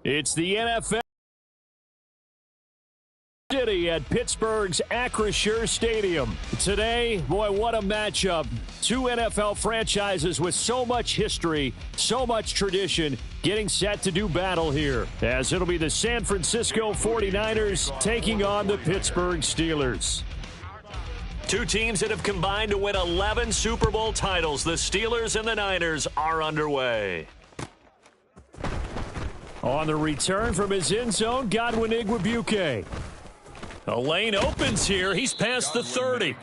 It's the NFL City at Pittsburgh's Acrisure Stadium. Today, boy, what a matchup. Two NFL franchises with so much history, so much tradition, getting set to do battle here, as it'll be the San Francisco 49ers taking on the Pittsburgh Steelers. Two teams that have combined to win 11 Super Bowl titles. The Steelers and the Niners are underway. On the return from his end zone, Godwin Ggggggggggg. A lane opens here. He's past the 30.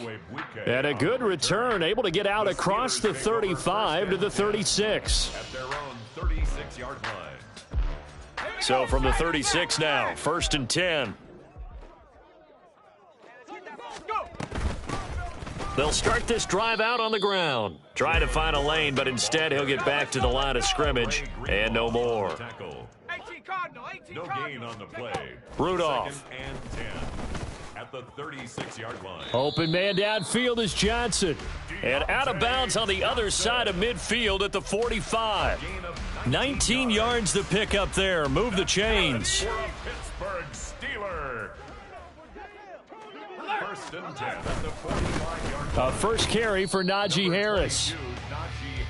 And a good return, able to get out across the 35 to the 36. At their own 36-yard line. So from the 36 now, 1st and 10. They'll start this drive out on the ground. Try to find a lane, but instead he'll get back to the line of scrimmage and no more. No gain on the play. Rudolph. 2nd and 10 at the 36-yard line. Open man downfield is Johnson. And out of bounds on the other side of midfield at the 45. 19 yards to pick up there. Move the chains. Pittsburgh Steeler. 1st and 10 at the 45-yard line. First carry for Najee Harris.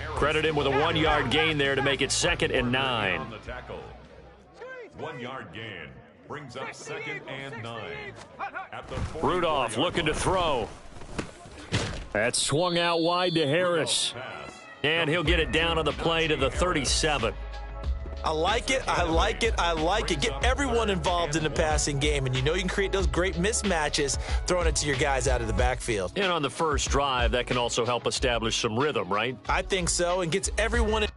Credit him with a 1-yard gain there to make it 2nd and 9. 1-yard gain brings up 2nd and 9. At the Rudolph looking to throw. That swung out wide to Harris. And he'll get it down on the play to the 37. I like it. I like it. I like it. Get everyone involved in the passing game, and you know you can create those great mismatches throwing it to your guys out of the backfield. And on the first drive, that can also help establish some rhythm, right? I think so, and gets everyone in.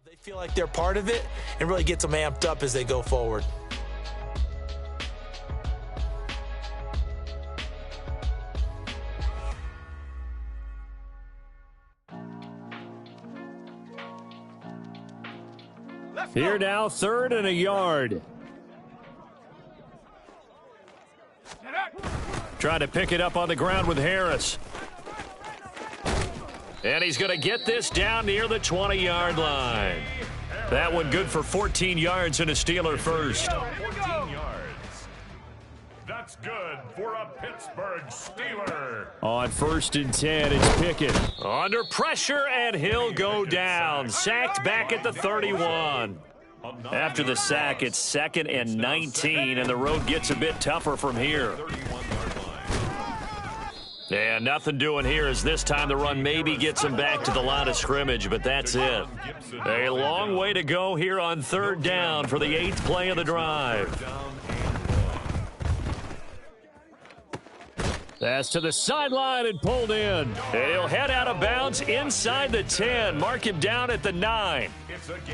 They feel like they're part of it and really gets them amped up as they go forward. Here now, 3rd and a yard. Trying to pick it up on the ground with Harris. And he's going to get this down near the 20-yard line. That one good for 14 yards and a Steeler first. 14 yards. That's good for a Pittsburgh Steeler. On 1st and 10, it's Pickett. Under pressure, and he'll go down. Sacked back at the 31. After the sack, it's 2nd and 19, and the road gets a bit tougher from here. And nothing doing here as this time the run maybe gets him back to the line of scrimmage, but that's it. A long way to go here on 3rd down for the 8th play of the drive. That's to the sideline and pulled in. And he'll head out of bounds inside the 10. Mark him down at the 9.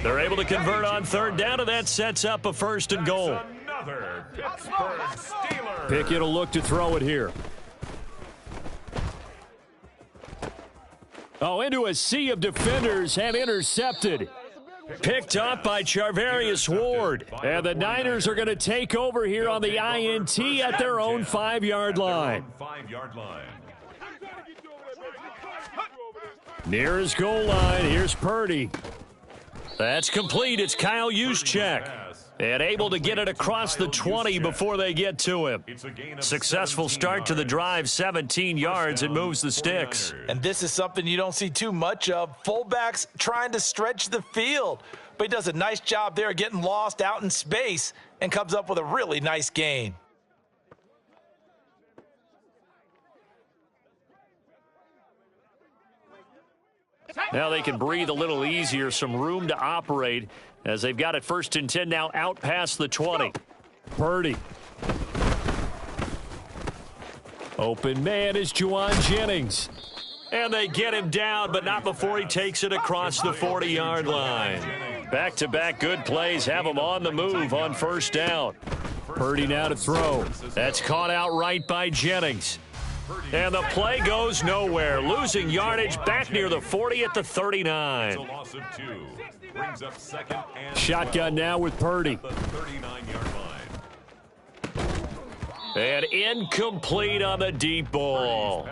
They're able to convert on 3rd down, and that sets up a 1st and goal. Another Pittsburgh Steeler. Pickett will look to throw it here. Oh, into a sea of defenders and intercepted. Picked up by Charvarius Ward. And the Niners are going to take over here on the INT at their own 5-yard line. Near his goal line, here's Purdy. That's complete. It's Kyle Juszczyk. And able to get it across the 20 before they get to him. Successful start to the drive, 17 yards, and moves the sticks. And this is something you don't see too much of. Fullbacks trying to stretch the field. But he does a nice job there getting lost out in space and comes up with a really nice gain. Now they can breathe a little easier, some room to operate as they've got it 1st and 10 now out past the 20. Purdy. Open man is Juwan Jennings. And they get him down, but not before he takes it across the 40-yard line. Back-to-back good plays have him on the move on 1st down. Purdy now to throw. That's caught out right by Jennings. And the play goes nowhere, losing yardage back near the 40 at the 39. Shotgun now with Purdy. And incomplete on the deep ball.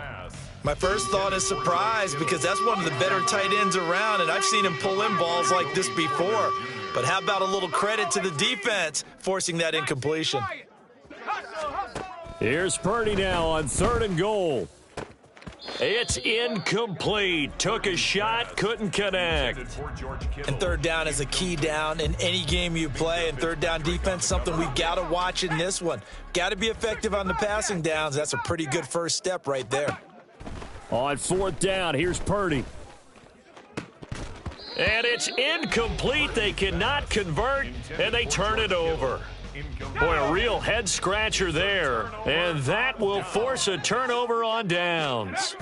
My first thought is surprise because that's one of the better tight ends around, and I've seen him pull in balls like this before. But how about a little credit to the defense forcing that incompletion? Here's Purdy now on 3rd and goal. It's incomplete. Took a shot, couldn't connect. And 3rd down is a key down in any game you play. And 3rd down defense, something we've got to watch in this one. Got to be effective on the passing downs. That's a pretty good first step right there. On 4th down, here's Purdy. And it's incomplete. They cannot convert, and they turn it over. Boy, a real head-scratcher there. And that will force a turnover on downs.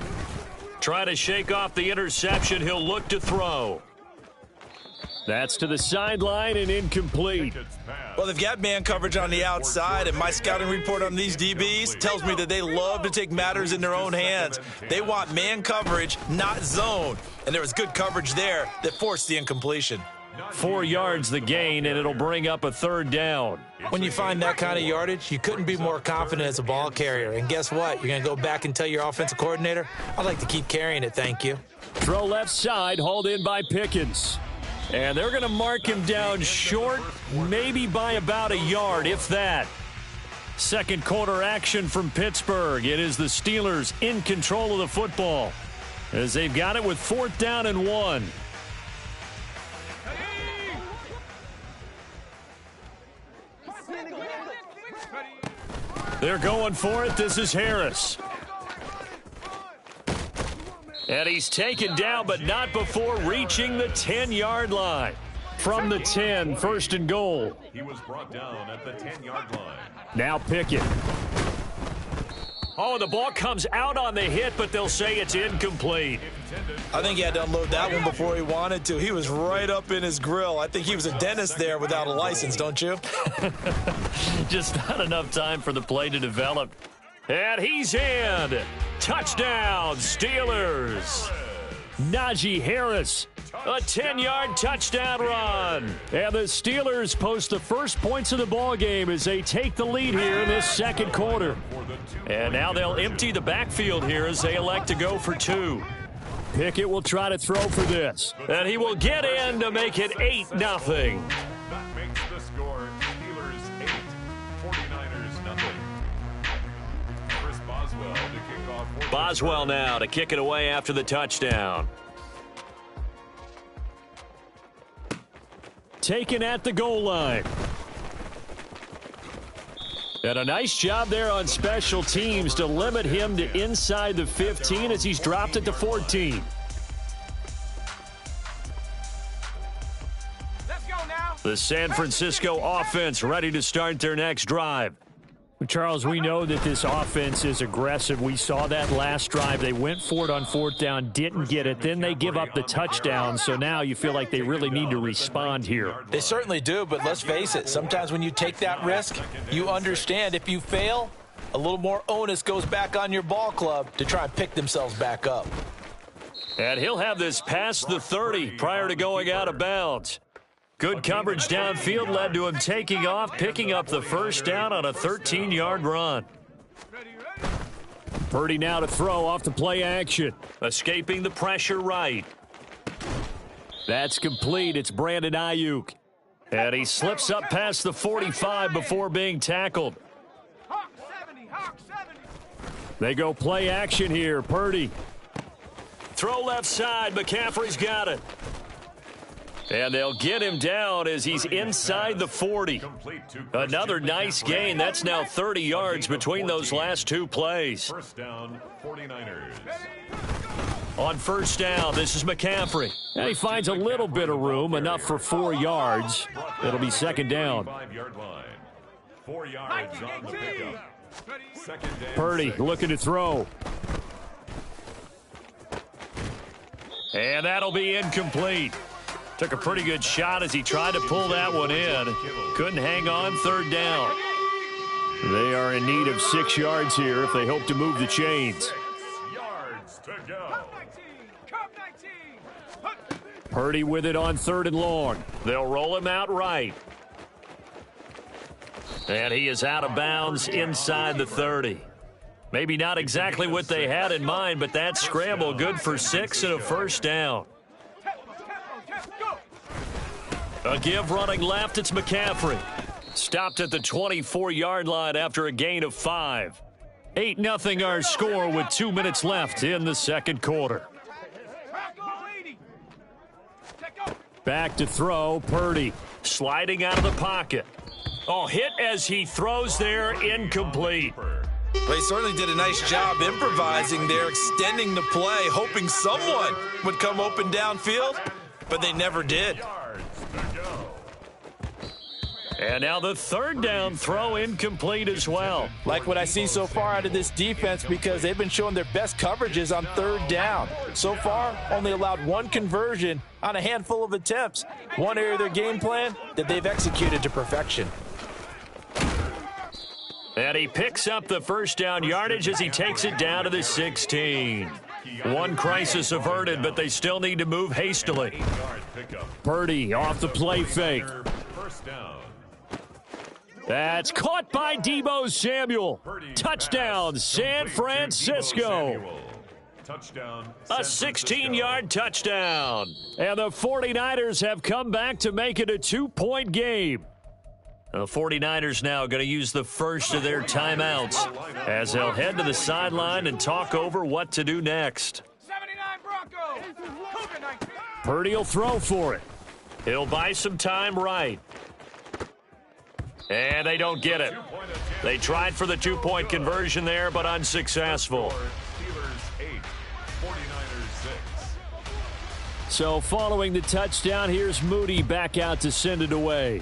Try to shake off the interception. He'll look to throw. That's to the sideline and incomplete. Well, they've got man coverage on the outside, and my scouting report on these DBs tells me that they love to take matters in their own hands. They want man coverage, not zone. And there was good coverage there that forced the incompletion. 4 yards the gain, and it'll bring up a 3rd down. When you find that kind of yardage, you couldn't be more confident as a ball carrier. And guess what? You're going to go back and tell your offensive coordinator, I'd like to keep carrying it, thank you. Throw left side, hauled in by Pickens. And they're going to mark him down short, maybe by about a yard, if that. 2nd quarter action from Pittsburgh. It is the Steelers in control of the football as they've got it with 4th down and 1. They're going for it. This is Harris. And he's taken down, but not before reaching the 10-yard line. From the 10, 1st and goal. He was brought down at the 10-yard line. Now Pickett. Oh, the ball comes out on the hit, but they'll say it's incomplete. I think he had to unload that one before he wanted to. He was right up in his grill. I think he was a dentist there without a license, don't you? Just not enough time for the play to develop. And he's in. Touchdown, Steelers. Najee Harris. A 10-yard touchdown run. And the Steelers post the first points of the ball game as they take the lead here in this 2nd quarter. And now they'll empty the backfield here as they elect to go for 2. Pickett will try to throw for this. And he will get in to make it 8-0. That makes the score Steelers 8, 49ers nothing. Chris Boswell to kick off. Boswell now to kick it away after the touchdown. Taken at the goal line. And a nice job there on special teams to limit him to inside the 15 as he's dropped it to 14. Let's go now. The San Francisco offense ready to start their next drive. Charles, we know that this offense is aggressive. We saw that last drive. They went for it on 4th down, didn't get it. Then they give up the touchdown. So now you feel like they really need to respond here. They certainly do, but let's face it. Sometimes when you take that risk, you understand if you fail, a little more onus goes back on your ball club to try and pick themselves back up. And he'll have this past the 30 prior to going out of bounds. Good coverage downfield led to him taking off, picking up the 1st down on a 13-yard run. Purdy now to throw off the play action. Escaping the pressure right. That's complete. It's Brandon Ayuk. And he slips up past the 45 before being tackled. They go play action here. Purdy. Throw left side. McCaffrey's got it. And they'll get him down as he's inside the 40. Another nice gain. That's now 30 yards between those last 2 plays. 1st down, 49ers. On first down, this is McCaffrey. And he finds a little bit of room, enough for 4 yards. It'll be second down. 5-yard line. 4 yards on the pickup. Second and Purdy 6. looking to throw. And that'll be incomplete. Took a pretty good shot as he tried to pull that one in. Couldn't hang on, third down. They are in need of 6 yards here if they hope to move the chains. 6 yards to go. Purdy with it on 3rd and long. They'll roll him out right. And he is out of bounds inside the 30. Maybe not exactly what they had in mind, but that scramble good for 6 and a first down. A give running left, it's McCaffrey. Stopped at the 24-yard line after a gain of 5. 8-0 our score with 2 minutes left in the second quarter. Back to throw, Purdy. Sliding out of the pocket. Oh, hit as he throws there, incomplete. Well, he certainly did a nice job improvising there, extending the play, hoping someone would come open downfield, but they never did. And now the third down throw incomplete as well. Like what I see so far out of this defense because they've been showing their best coverages on third down. So far, only allowed 1 conversion on a handful of attempts. One area of their game plan that they've executed to perfection. And he picks up the first down yardage as he takes it down to the 16. One crisis averted, but they still need to move hastily. Purdy off the play fake. First down. That's caught by Deebo Samuel. Touchdown, San Francisco. Touchdown. A 16-yard touchdown. And the 49ers have come back to make it a 2-point game. The 49ers now going to use the first of their timeouts as they'll head to the sideline and talk over what to do next. 79 Broncos. Purdy will throw for it. He'll buy some time right. And they don't get it. They tried for the 2-point conversion there, but unsuccessful. Steelers 8, 49ers 6. So following the touchdown, here's Moody back out to send it away.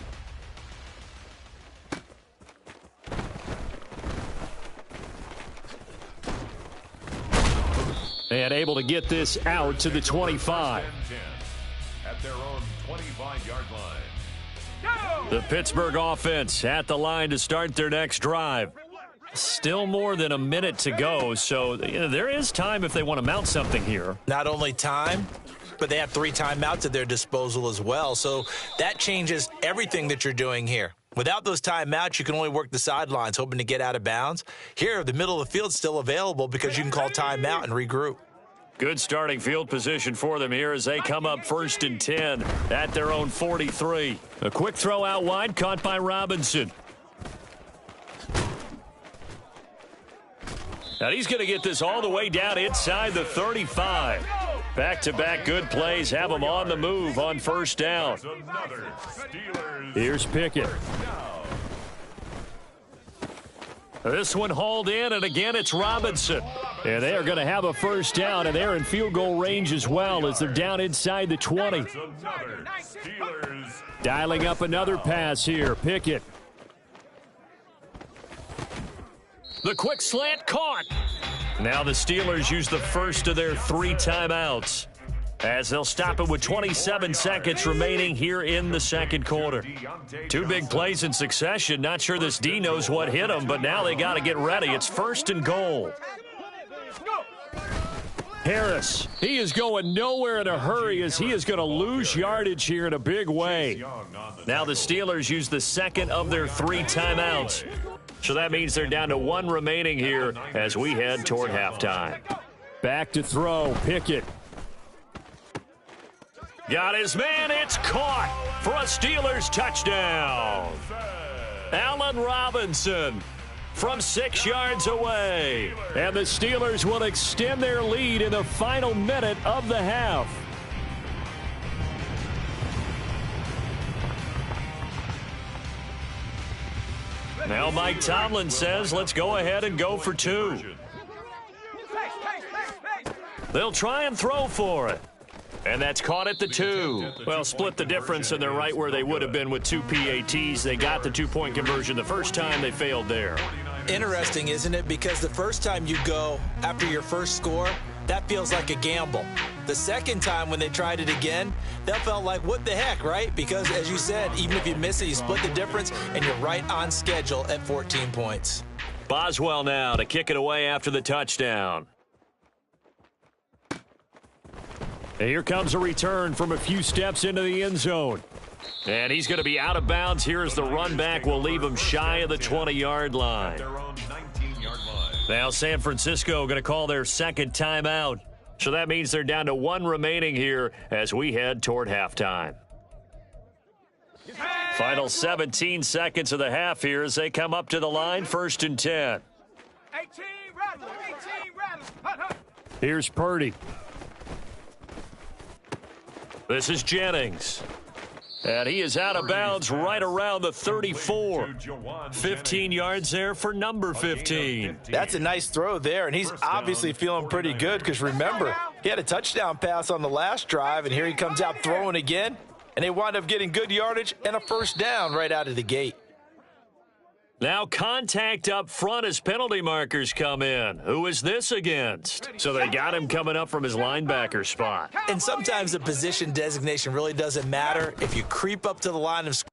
And able to get this out to the 25. At their own 25-yard line. The Pittsburgh offense at the line to start their next drive. Still more than a minute to go, so there is time if they want to mount something here. Not only time, but they have 3 timeouts at their disposal as well. So that changes everything that you're doing here. Without those timeouts, you can only work the sidelines, hoping to get out of bounds. Here, the middle of the field's still available because you can call timeout and regroup. Good starting field position for them here as they come up 1st and 10 at their own 43. A quick throw out wide, caught by Robinson. Now he's going to get this all the way down inside the 35. Back-to-back good plays have them on the move on first down. Another Steelers. Here's Pickett. This one hauled in, and again it's Robinson. And they are going to have a first down, and they're in field goal range as well as they're down inside the 20. Another Steelers. Dialing up another pass here. Pickett. The quick slant caught. Now the Steelers use the first of their 3 timeouts as they'll stop it with 27 seconds remaining here in the second quarter. 2 big plays in succession. Not sure this D knows what hit him, but now they got to get ready. It's 1st and goal. Harris, he is going nowhere in a hurry as he is going to lose yardage here in a big way. Now the Steelers use the second of their 3 timeouts. So that means they're down to 1 remaining here as we head toward halftime. Back to throw, Pickett. Got his man, it's caught for a Steelers touchdown. Allen Robinson from 6 yards away. And the Steelers will extend their lead in the final minute of the half. Now Mike Tomlin says, let's go ahead and go for 2. They'll try and throw for it. And that's caught at the 2. Well, split the difference, and they're right where they would have been with 2 PATs. They got the 2-point conversion the first time. They failed there. Interesting, isn't it? Because the first time you go after your first score, that feels like a gamble. The second time when they tried it again, that felt like, what the heck, right? Because, as you said, even if you miss it, you split the difference, and you're right on schedule at 14 points. Boswell now to kick it away after the touchdown. And here comes a return from a few steps into the end zone. And he's going to be out of bounds here as the run back will leave him shy of the 20-yard line. Now San Francisco going to call their second timeout. So that means they're down to 1 remaining here as we head toward halftime. Final 17 seconds of the half here as they come up to the line, 1st and 10. 18 rattlers, 18 rattlers. Hut, hut. Here's Purdy. This is Jennings. And he is out of bounds right around the 34. 15 yards there for number 15. That's a nice throw there, and he's obviously feeling pretty good because, remember, he had a touchdown pass on the last drive, and here he comes out throwing again, and they wind up getting good yardage and a first down right out of the gate. Now contact up front as penalty markers come in. Who is this against? So they got him coming up from his linebacker spot. And sometimes the position designation really doesn't matter. If you creep up to the line of scrimmage,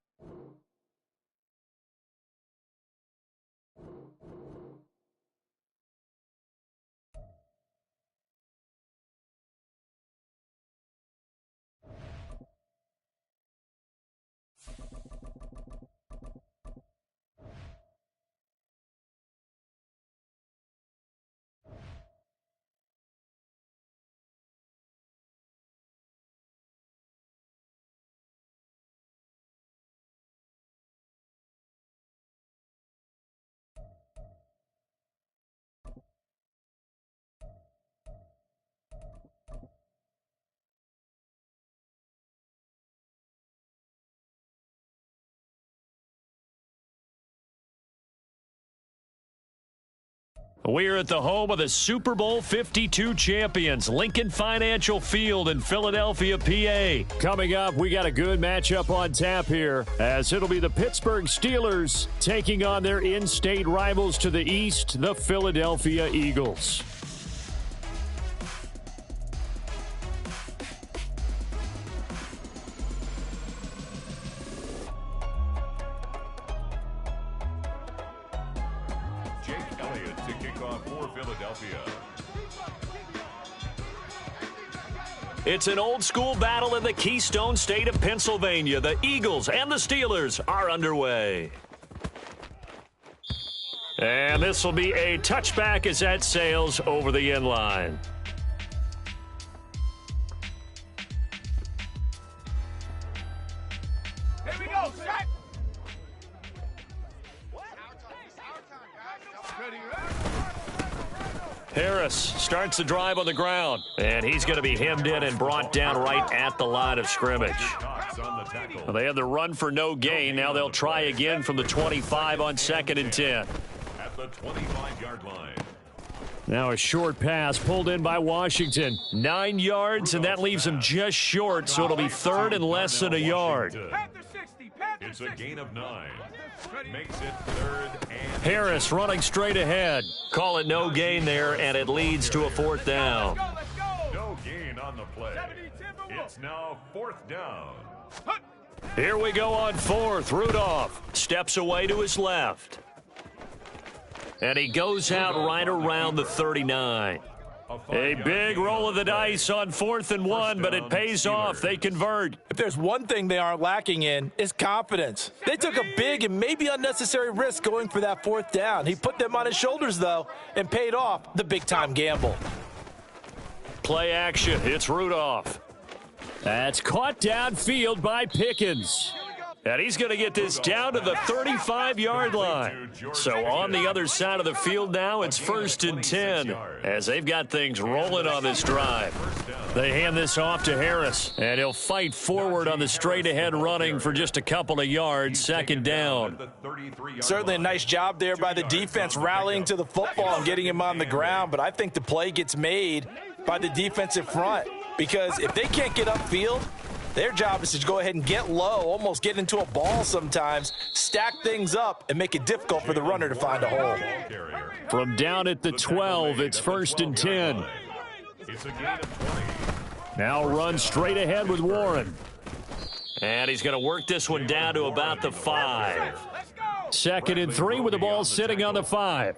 We're at the home of the Super Bowl 52 champions, Lincoln Financial Field in Philadelphia, PA. Coming up, we got a good matchup on tap here, as it'll be the Pittsburgh Steelers taking on their in-state rivals to the east, the Philadelphia Eagles. It's an old-school battle in the Keystone State of Pennsylvania. The Eagles and the Steelers are underway. And this will be a touchback as that sails over the end line. Here we go, set. Harris starts the drive on the ground, and he's going to be hemmed in and brought down right at the line of scrimmage. Well, they had the run for no gain. Now they'll try again from the 25 on 2nd and 10. At the 25-yard line. Now a short pass pulled in by Washington. 9 yards, and that leaves him just short, so it'll be 3rd and less than a yard. Panther 60, Panther It's a 60. gain of 9. Makes it 3rd and Harris running straight ahead. Call it no gain there, and it leads to a 4th down. Let's go. no gain on the play. It's now 4th down. Here we go on 4th. Rudolph steps away to his left. And he goes out right around the 39. A big roll of the dice on 4th and 1, but it pays off. They convert. if there's one thing they aren't lacking in, it's confidence. They took a big and maybe unnecessary risk going for that 4th down. He put them on his shoulders, though, and paid off the big-time gamble. Play action. It's Rudolph. That's caught downfield by Pickens. And he's going to get this down to the 35-yard line. So on the other side of the field now, it's 1st and 10 as they've got things rolling on this drive. They hand this off to Harris, and he'll fight forward on the straight-ahead running for just a couple of yards, 2nd down. Certainly a nice job there by the defense rallying to the football and getting him on the ground, but I think the play gets made by the defensive front, because if they can't get upfield, their job is to go ahead and get low, almost get into a ball sometimes, stack things up, and make it difficult for the runner to find a hole. From down at the 12, it's 1st and 10. Now run straight ahead with Warren. And he's going to work this one down to about the 5. 2nd and 3 with the ball sitting on the 5.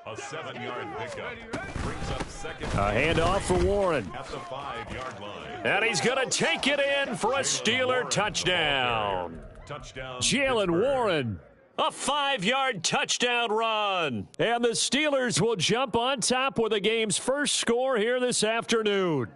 A 7-yard pickup brings up second. A handoff for Warren. At the 5-yard line. And he's going to take it in for a Steeler touchdown. Touchdown. Jalen Warren. A 5-yard touchdown run. And the Steelers will jump on top with the game's first score here this afternoon.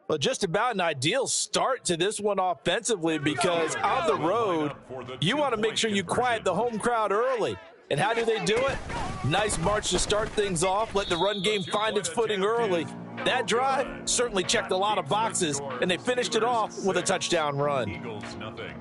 Well, just about an ideal start to this one offensively, because on the road, you want to make sure you quiet the home crowd early. And how do they do it? Nice march to start things off, let the run game find its footing early. That drive certainly checked a lot of boxes, and they finished it off with a touchdown run. Eagles nothing.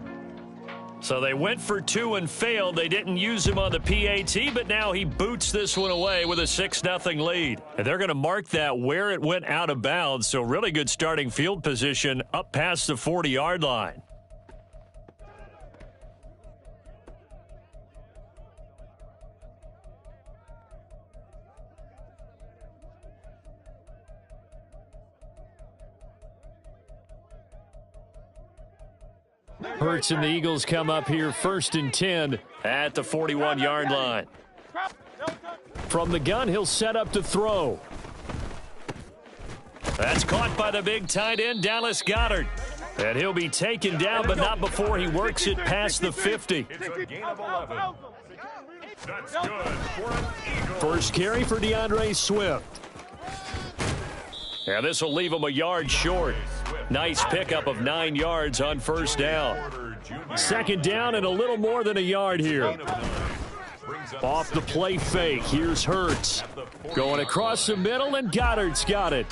So they went for 2 and failed. They didn't use him on the PAT, but now he boots this one away with a 6-0 lead. And they're going to mark that where it went out of bounds, so really good starting field position up past the 40-yard line. Hurts and the Eagles come up here 1st and 10 at the 41-yard line. From the gun, he'll set up to throw. That's caught by the big tight end, Dallas Goedert. And he'll be taken down, but not before he works it past the 50. It's a gain of 11. That's good for an Eagle. First carry for DeAndre Swift. And this will leave him a yard short. Nice pickup of 9 yards on first down. 2nd down and a little more than a yard here. Off the play fake, here's Hurts. Going across the middle, and Goddard's got it.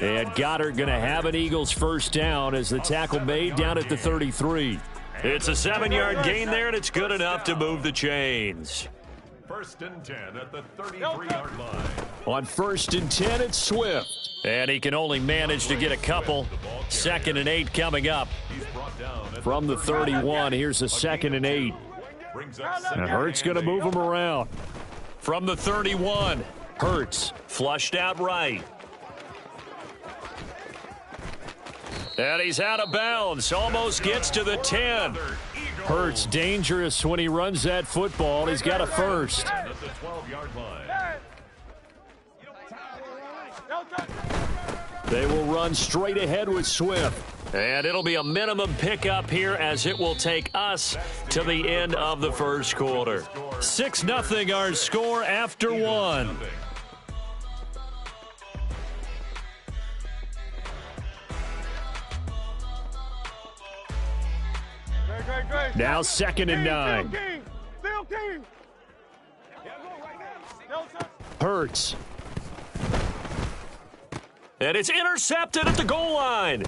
And Goddard going to have an Eagles first down as the tackle made down at the 33. It's a 7-yard gain there, and it's good enough to move the chains. 1st and 10 at the 33-yard line. On 1st and 10, it's Swift. And he can only manage to get a couple. 2nd and 8 coming up. From the 31, here's a 2nd and 8. And Hurts going to move him around. From the 31, Hurts flushed out right. And he's out of bounds. Almost gets to the 10. Hurts dangerous when he runs that football. He's got a first. At the 12-yard line. They will run straight ahead with Swift. And it'll be a minimum pickup here as it will take us to the end of the first quarter. 6-0 our score after 1. Now 2nd and 9. Hurts. And it's intercepted at the goal line.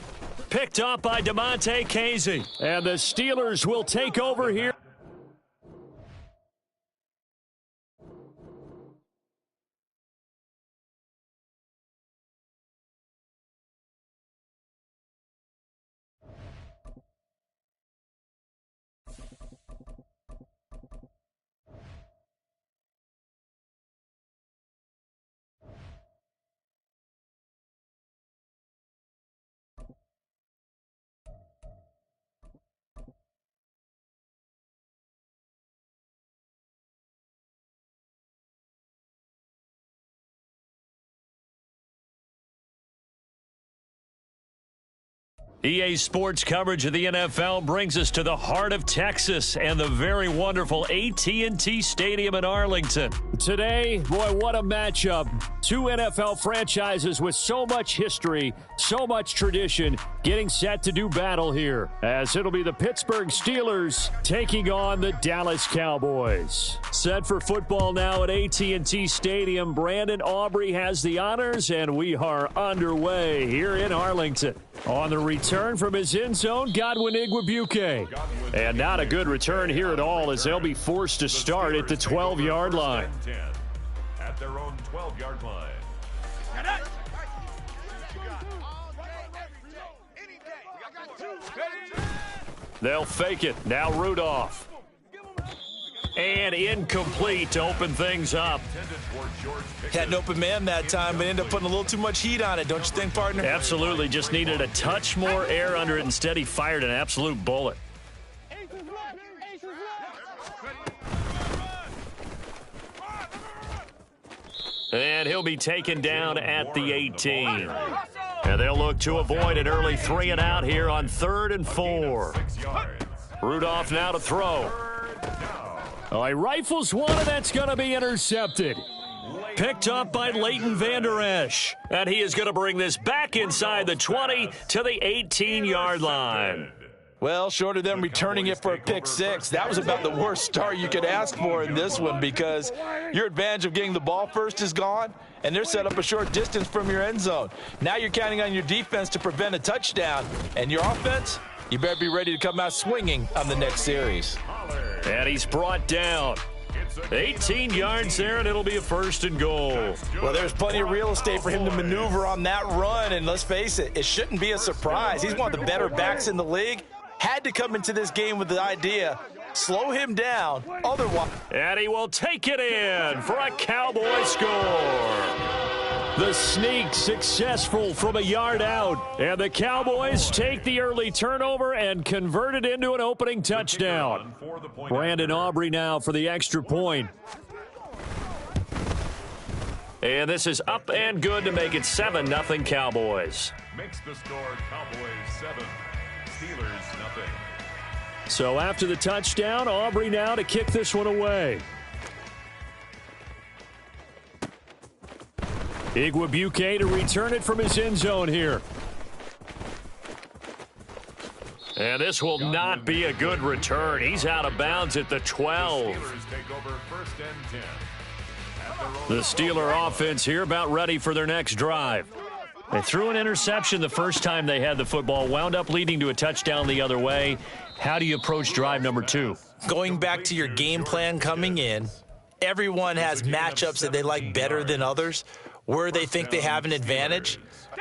Picked up by DeMonte Casey. And the Steelers will take over here. EA Sports coverage of the NFL brings us to the heart of Texas and the very wonderful AT&T Stadium in Arlington. Today, boy, what a matchup. 2 NFL franchises with so much history, so much tradition, getting set to do battle here, as it'll be the Pittsburgh Steelers taking on the Dallas Cowboys. Set for football now at AT&T Stadium. Brandon Aubrey has the honors, and we are underway here in Arlington. On the return from his end zone, Godwin Igwebuike. And not a good return here at all, as they'll be forced to start at the 12-yard line. At their own 12-yard line. They'll fake it. Now Rudolph. And incomplete to open things up. Had an open man that time, but ended up putting a little too much heat on it, don't you think, partner? Absolutely. Just needed a touch more air under it. Instead, he fired an absolute bullet. And he'll be taken down at the 18. And they'll look to avoid an early 3 and out here on 3rd and 4. Rudolph now to throw. Oh, he rifles one, and that's going to be intercepted. Picked up by Leighton Vander Esch. And he is going to bring this back inside the 20 to the 18-yard line. Well, short of them returning it for a pick 6, that was about the worst start you could ask for in this one, because your advantage of getting the ball first is gone, and they're set up a short distance from your end zone. Now you're counting on your defense to prevent a touchdown, and your offense, you better be ready to come out swinging on the next series. And he's brought down. 18 yards there, and it'll be a 1st and goal. Well, there's plenty of real estate for him to maneuver on that run, and let's face it, it shouldn't be a surprise. He's one of the better backs in the league. Had to come into this game with the idea, slow him down, otherwise. And he will take it in for a Cowboy score. The sneak successful from a yard out. And the Cowboys take the early turnover and convert it into an opening touchdown. Brandon Aubrey now for the extra point. And this is up and good to make it 7-0 Cowboys. Makes the score Cowboys 7, Steelers nothing. So after the touchdown, Aubrey now to kick this one away. Ggggggggg to return it from his end zone here. And this will not be a good return. He's out of bounds at the 12. The Steeler offense here about ready for their next drive. They threw an interception the first time they had the football, wound up leading to a touchdown the other way. How do you approach drive number 2? Going back to your game plan coming in, everyone has matchups that they like better than others, where they think they have an advantage.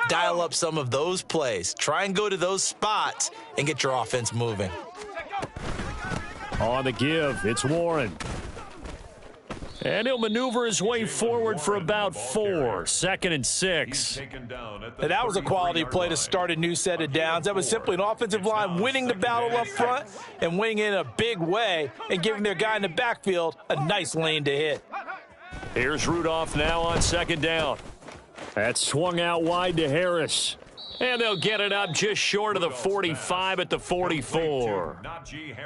Dial up some of those plays. Try and go to those spots and get your offense moving. On the give, it's Warren. And he'll maneuver his way forward for about 4. 2nd and 6. Now, that was a quality play to start a new set of downs. That was simply an offensive line winning the battle up front and winning in a big way and giving their guy in the backfield a nice lane to hit. Here's Rudolph now on 2nd down. That swung out wide to Harris. And they'll get it up just short of the 45 at the 44.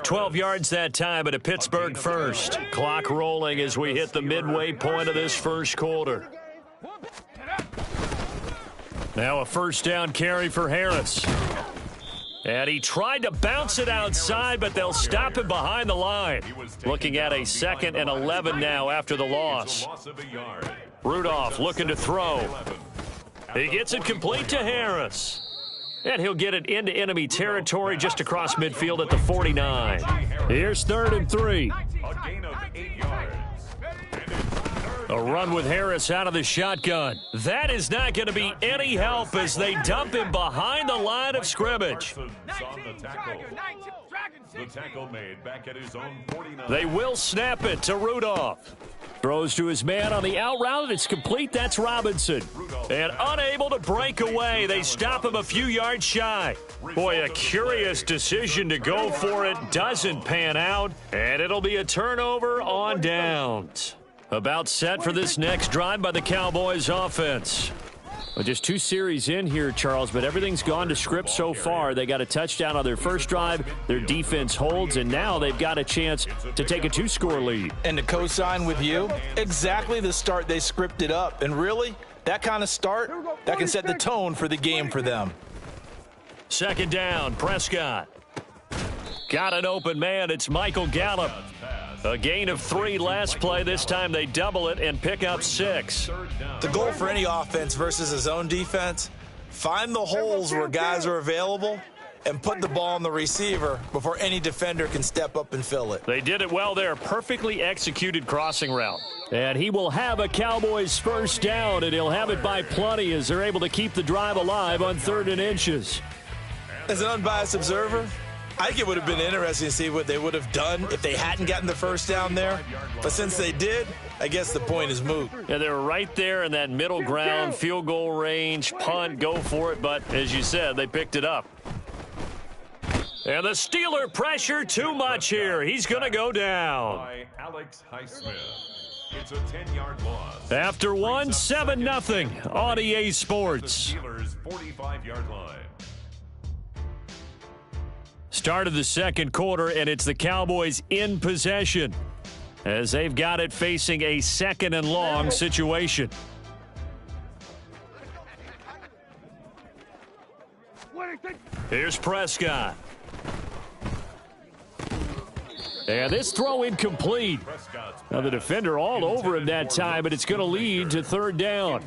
12 yards that time, but a Pittsburgh first. Clock rolling as we hit the midway point of this first quarter. Now a 1st down carry for Harris. And he tried to bounce it outside, but they'll stop him behind the line. Looking at a 2nd and 11 now after the loss. Rudolph looking to throw. He gets it complete to Harris. And he'll get it into enemy territory just across midfield at the 49. Here's 3rd and 3. A gain of 8 yards. A run with Harris out of the shotgun. That is not going to be any help as they dump him behind the line of scrimmage. The tackle made back at his own 49. They will snap it to Rudolph. Throws to his man on the out route. It's complete. That's Robinson. And unable to break away, they stop him a few yards shy. Boy, a curious decision to go for it. Doesn't pan out. And it'll be a turnover on downs. About set for this next drive by the Cowboys offense. Well, just 2 series in here, Charles, but everything's gone to script so far. They got a touchdown on their first drive. Their defense holds, and now they've got a chance to take a 2-score lead. And to co-sign with you, exactly the start they scripted up. And really, that kind of start, that can set the tone for the game for them. 2nd down, Prescott. Got an open man. It's Michael Gallup. A gain of 3 last play. This time they double it and pick up 6. The goal for any offense versus a zone defense, find the holes where guys are available and put the ball on the receiver before any defender can step up and fill it. They did it well there. Perfectly executed crossing route. And he will have a Cowboys 1st down, and he'll have it by plenty as they're able to keep the drive alive on 3rd and inches. As an unbiased observer, I think it would have been interesting to see what they would have done if they hadn't gotten the first down there. But since they did, I guess the point is moot. Yeah, they were right there in that middle ground, field goal range, punt, go for it. But as you said, they picked it up. And the Steeler pressure too much here. He's going to go down. By Alex Highsmith. It's a 10-yard loss. After one, 7-0 on EA Sports. The Steelers' 45-yard line. Start of the second quarter, and it's the Cowboys in possession as they've got it facing a 2nd and long situation. Here's Prescott. And this throw incomplete. Now the defender all over him that time, but it's going to lead to 3rd down.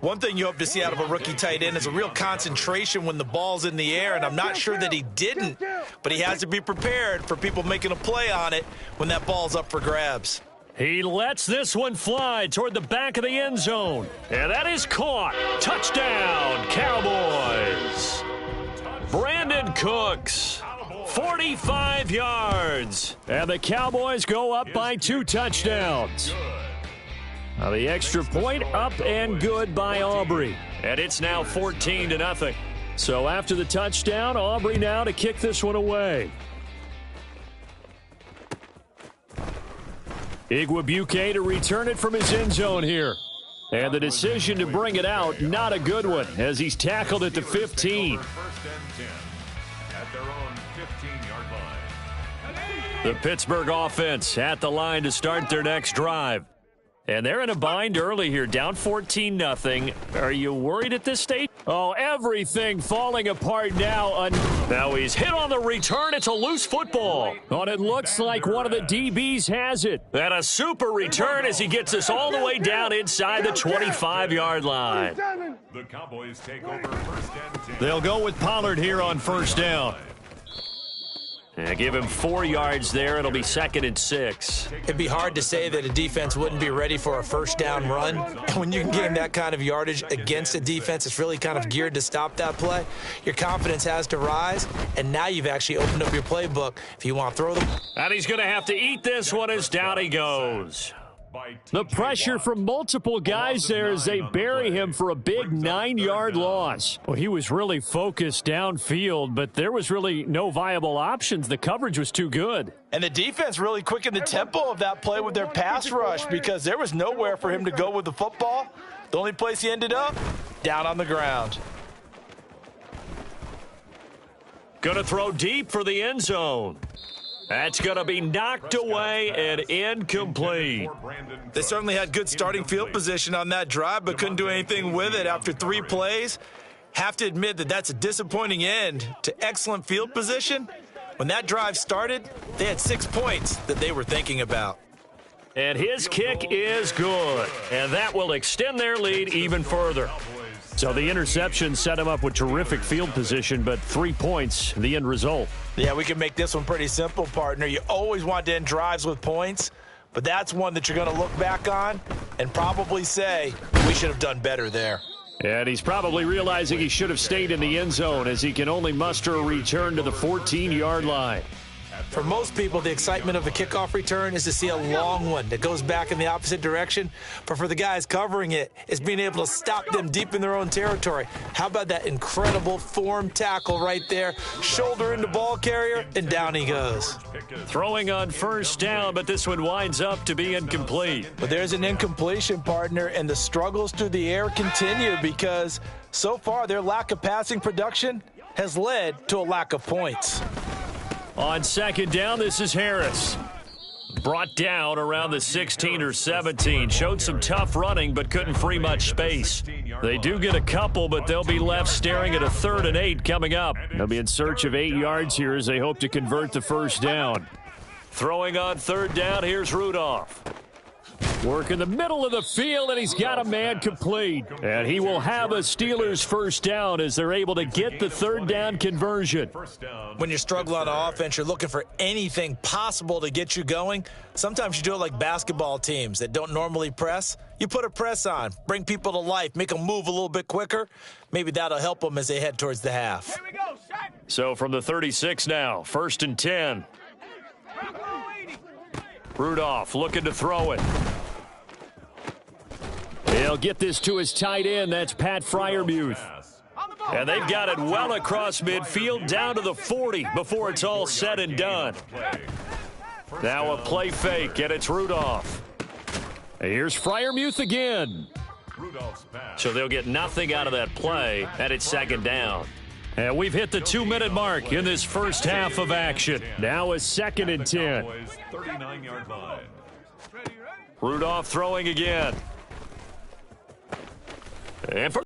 One thing you hope to see out of a rookie tight end is a real concentration when the ball's in the air, and I'm not sure that he didn't, but he has to be prepared for people making a play on it when that ball's up for grabs. He lets this one fly toward the back of the end zone, and that is caught. Touchdown, Cowboys. Brandon Cooks, 45 yards, and the Cowboys go up by 2 touchdowns. Now the extra point up and good by Aubrey. And it's now 14-0. So after the touchdown, Aubrey now to kick this one away. Ggggggggg to return it from his end zone here. And the decision to bring it out, not a good one, as he's tackled at the 15. At their own 15-yard line. The Pittsburgh offense at the line to start their next drive. And they're in a bind early here, down 14-0. Are you worried at this stage? Oh, everything falling apart now. Now he's hit on the return. It's a loose football. And it looks like one of the DBs has it. And a super return as he gets us all the way down inside the 25-yard line. The Cowboys take over 1st and 10. They'll go with Pollard here on 1st down. And give him 4 yards there. It'll be 2nd and 6. It'd be hard to say that a defense wouldn't be ready for a 1st down run. And when you can gain that kind of yardage against a defense that's really kind of geared to stop that play, your confidence has to rise. And now you've actually opened up your playbook if you want to throw them. And he's going to have to eat this one as down he goes. The pressure from multiple guys there as they bury him for a big 9-yard loss. Well, he was really focused downfield, but there was really no viable options. The coverage was too good. And the defense really quickened the tempo of that play with their pass rush because there was nowhere for him to go with the football. The only place he ended up, down on the ground. Going to throw deep for the end zone. That's going to be knocked away and incomplete. They certainly had good starting field position on that drive, but couldn't do anything with it after 3 plays. Have to admit that that's a disappointing end to excellent field position. When that drive started, they had 6 points that they were thinking about. And his kick is good, and that will extend their lead even further. So the interception set him up with terrific field position, but 3 points, the end result. Yeah, we can make this one pretty simple, partner. You always want to end drives with points, but that's one that you're going to look back on and probably say, we should have done better there. And he's probably realizing he should have stayed in the end zone as he can only muster a return to the 14-yard line. For most people, the excitement of a kickoff return is to see a long one that goes back in the opposite direction. But for the guys covering it, it's being able to stop them deep in their own territory. How about that incredible form tackle right there? Shoulder into ball carrier, and down he goes. Throwing on 1st down, but this one winds up to be incomplete. But there's an incompletion, partner, and the struggles through the air continue because so far their lack of passing production has led to a lack of points. On 2nd down, this is Harris. Brought down around the 16 or 17. Showed some tough running, but couldn't free much space. They do get a couple, but they'll be left staring at a 3rd and 8 coming up. They'll be in search of 8 yards here as they hope to convert the 1st down. Throwing on 3rd down, here's Rudolph. Work in the middle of the field, and he's got a man complete. And he will have a Steelers 1st down as they're able to get the 3rd down conversion. When you're struggling on offense, you're looking for anything possible to get you going. Sometimes you do it like basketball teams that don't normally press. You put a press on, bring people to life, make them move a little bit quicker. Maybe that'll help them as they head towards the half. Here we go, shot. So from the 36 now, 1st and 10. Rudolph looking to throw it. He'll get this to his tight end. That's Pat Freiermuth. And they've got it well across midfield down to the 40 before it's all said and done. Now a play fake, and it's Rudolph. Here's Freiermuth again. So they'll get nothing out of that play, and it's 2nd down. And we've hit the 2-minute mark in this first half of action. Now a 2nd and 10. 39-yard line. Rudolph throwing again. And for